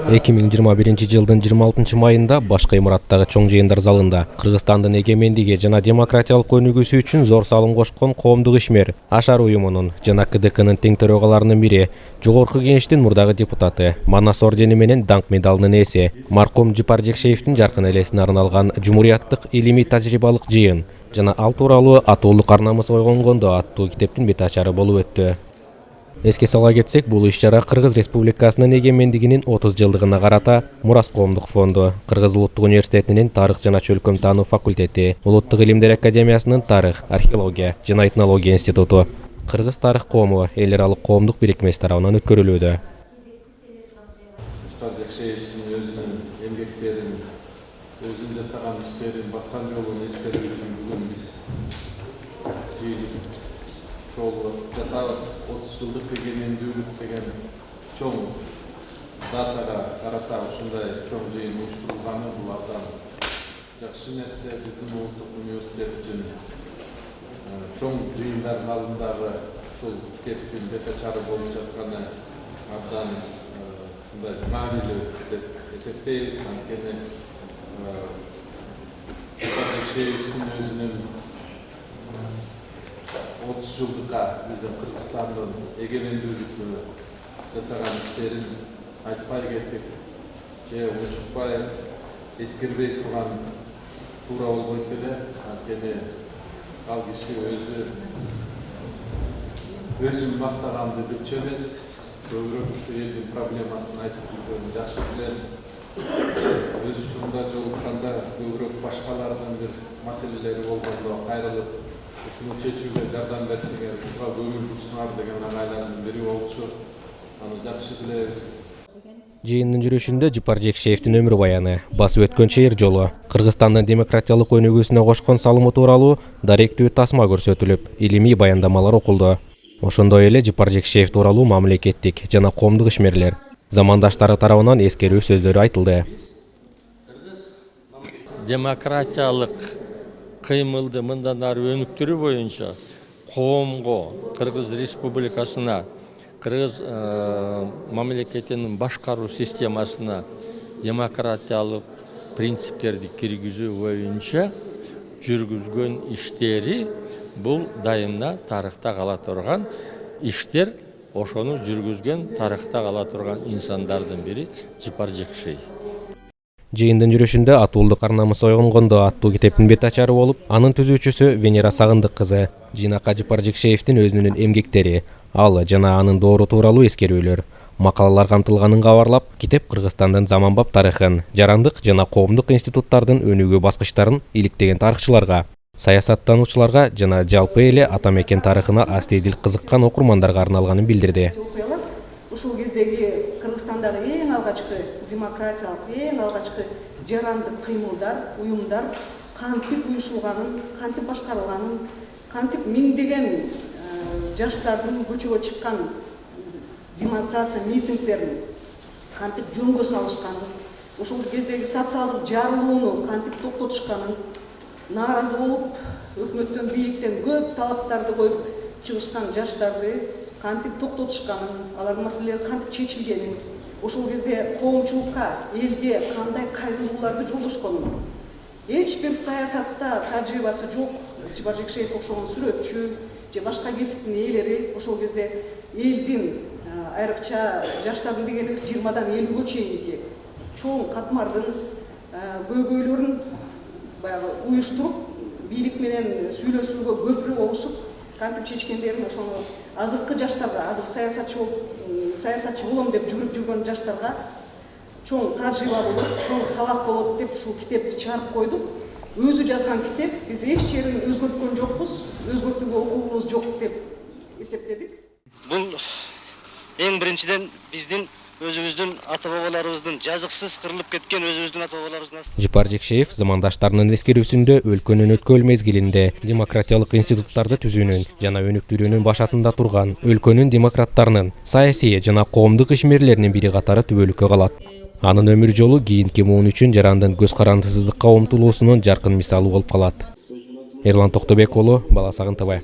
2021-жылдын 26 майында башкы имараттагы чоң жыйындар залында Кыргызстандын эгемендиги жана демократиялык өнүгүүсү үчүн зор салым кошкон коомдук ишмер Ашар уюмунун жана КДКнын тең төрөгаларынын бири, Жогорку Кеңештин мурдагы депутаты, Манас ордени менен даңк медалынын ээси маркум Жыпар Жекшеевдин жаркын элесине арналган жумурияттык илимий тажрыйбалык жыйын жана ал тууралуу атуулук карнамыз ойгонгондо аттуу китептин бет ачары болуп өттү. Эске сала кетсек, бул иш-чара Кыргыз Республикасынын эгемендигинин 30 жылдыгына карата Мурас коомдук фонду, Кыргыз улуттук университетинин тарых жана чөлкөм таануу факультети, Улуттук илимдер академиясынын тарых, археология жана этнология институту, Кыргыз тарых коому эл аралык коомдук бирикмеси тарабынан өткөрүлүүдө. Özünde sagan işlerin bastan yolunu eskeri üçün bugün biz çoğu jatağız 30 yıllık egemendүүлүк деген çoğ dataga karata ушундай çoğ жыйын уюштурулганы бул абдан жакшы нерсе. Биздин улуттук университеттин çoğ жыйындар залындагы ушул китептин бет ачары болуп жатканы абдан маанилүү деп эсептейбиз. Анткени Жекшеевичтин өзүнүн 30 жылдыкка биздин Кыргызстандын эгемендүүлүкү жасаган иштерин айтпай кеттик же унчукпай эскербей турган туура болбойт эле. Анткени ал киши өзүн мактаганды бүкчө эмес, көбүрөөк ушу элдин проблемасын айтып жүргөнүн жакшы билем. Өз учурунда жолукканда көбүрөөк башкалардын бир маселелери болгондо кайрылып ушуну чечүүгө жардам берсеңер ушуга көңүл бурсуңар деген агайлардын бири болчу. Аны жакшы билебиз. Жыйындын жүрүшүндө Жыпар Жекшеевдин өмүр баяны, басып өткөн чейир жолу, Кыргызстандын демократиялык өнүгүүсүнө кошкон салымы тууралуу даректүү тасма көрсөтүлүп, илимий баяндамалар окулду. Ошондой эле Жыпар Жекшеев тууралуу мамлекеттик жана коомдук ишмерлер, замандаштары тарабынан эскерүү сөздөрү айтылды. Демократиялык кыймылды мындан ары өнүктүрүү боюнча коомго, Кыргыз Республикасына, Кыргыз мамлекетинин башкаруу системасына демократиялык принциптерди киргизүү боюнча жүргүзгөн иштери бул дайымда тарыхта кала турган иштер. Ошону жүргүзгөн тарыхта кала турган инсандардын бири Жыпар Жекшеев. Жыйындын жүрүшүндө атуулук карнамыз ойгонгондо аттуу китептин бет ачары болуп, анын түзүүчүсү Венера Сагындык кызы, жыйнакка Жыпар Жекшеевдин өзүнүн эмгектери, ал жана анын доору тууралуу эскерүүлөр, макалалар камтылганын кабарлап, китеп Кыргызстандын заманбап тарыхын, жарандык жана коомдук институттардын өнүгүү баскычтарын иликтеген тарыхчыларга, саясаттануучуларга жана жалпы эле ата мекен тарыхына астейдил кызыккан окурмандарга арналганын билдирди. Ушул кездеги Кыргызстандагы эң алгачкы демократиялык, эң алгачкы жарандык кыймылдар, уюмдар кантип уюшулганын, кантип башкарылганын, кантип миңдеген жаштардын көчөгө чыккан демонстрация, митингдерин кантип жөнгө салышканын, ушул кездеги социалдык жарылууну кантип токтотушканын, нааразы болуп, өкмөттөн, бийиктен көп талаптарды коюп чыгышкан жаштарды кантип токтотушканын, алардын маселелери кантип чечилгенин, ошол кезде коомчулукка, элге кандай кайрылууларды жолдошконун, эч бир саясатта тажрыйбасы жок Жыпар Жекшеев окшогон сүрөтчү же башка кесиптин ээлери ошол кезде элдин, айрыкча жаштардын дегенибиз 20-дан 50-гө чейинки чоң катмардын көйгөйлөрүн баягы уюштуруп, бийлик менен сүйлөшүүгө көпүрө болушуп, кантип чечкендерин ошону азыркы жаштарга, азыр саясатчы болом деп жүрүп жүргөн жаштарга чоң тажрыйба болот, чоң сабак болот деп ушул китепти чыгарып койдук. Өзү жазган китеп, биз эч жерин өзгөрткөн жокпуз, өзгөртүүгө укугубуз жок деп эсептедик. Бул эң биринчиден биздин өзүбүздүн ата-бабаларыбыздын жазыксыз кырылып кеткен өзүбүздүн ата-бабаларыбыздын. Жыпар Жекшеев замандаштарынын эскерүүсүндө өлкөнүн өткөл мезгилинде демократиялык институттарды түзүүнүн жана өнүктүрүүнүн башатында турган өлкөнүн демократтарынын, саясий жана коомдук ишмерлеринин бири катары түбөлүккө калат. Анын өмүр жолу кийинки муун үчүн жарандын көз карандысыздыкка умтулуусунун жаркын мисалы болуп калат. Эрлан Токтобек уулу, Бала Сагын ТВ.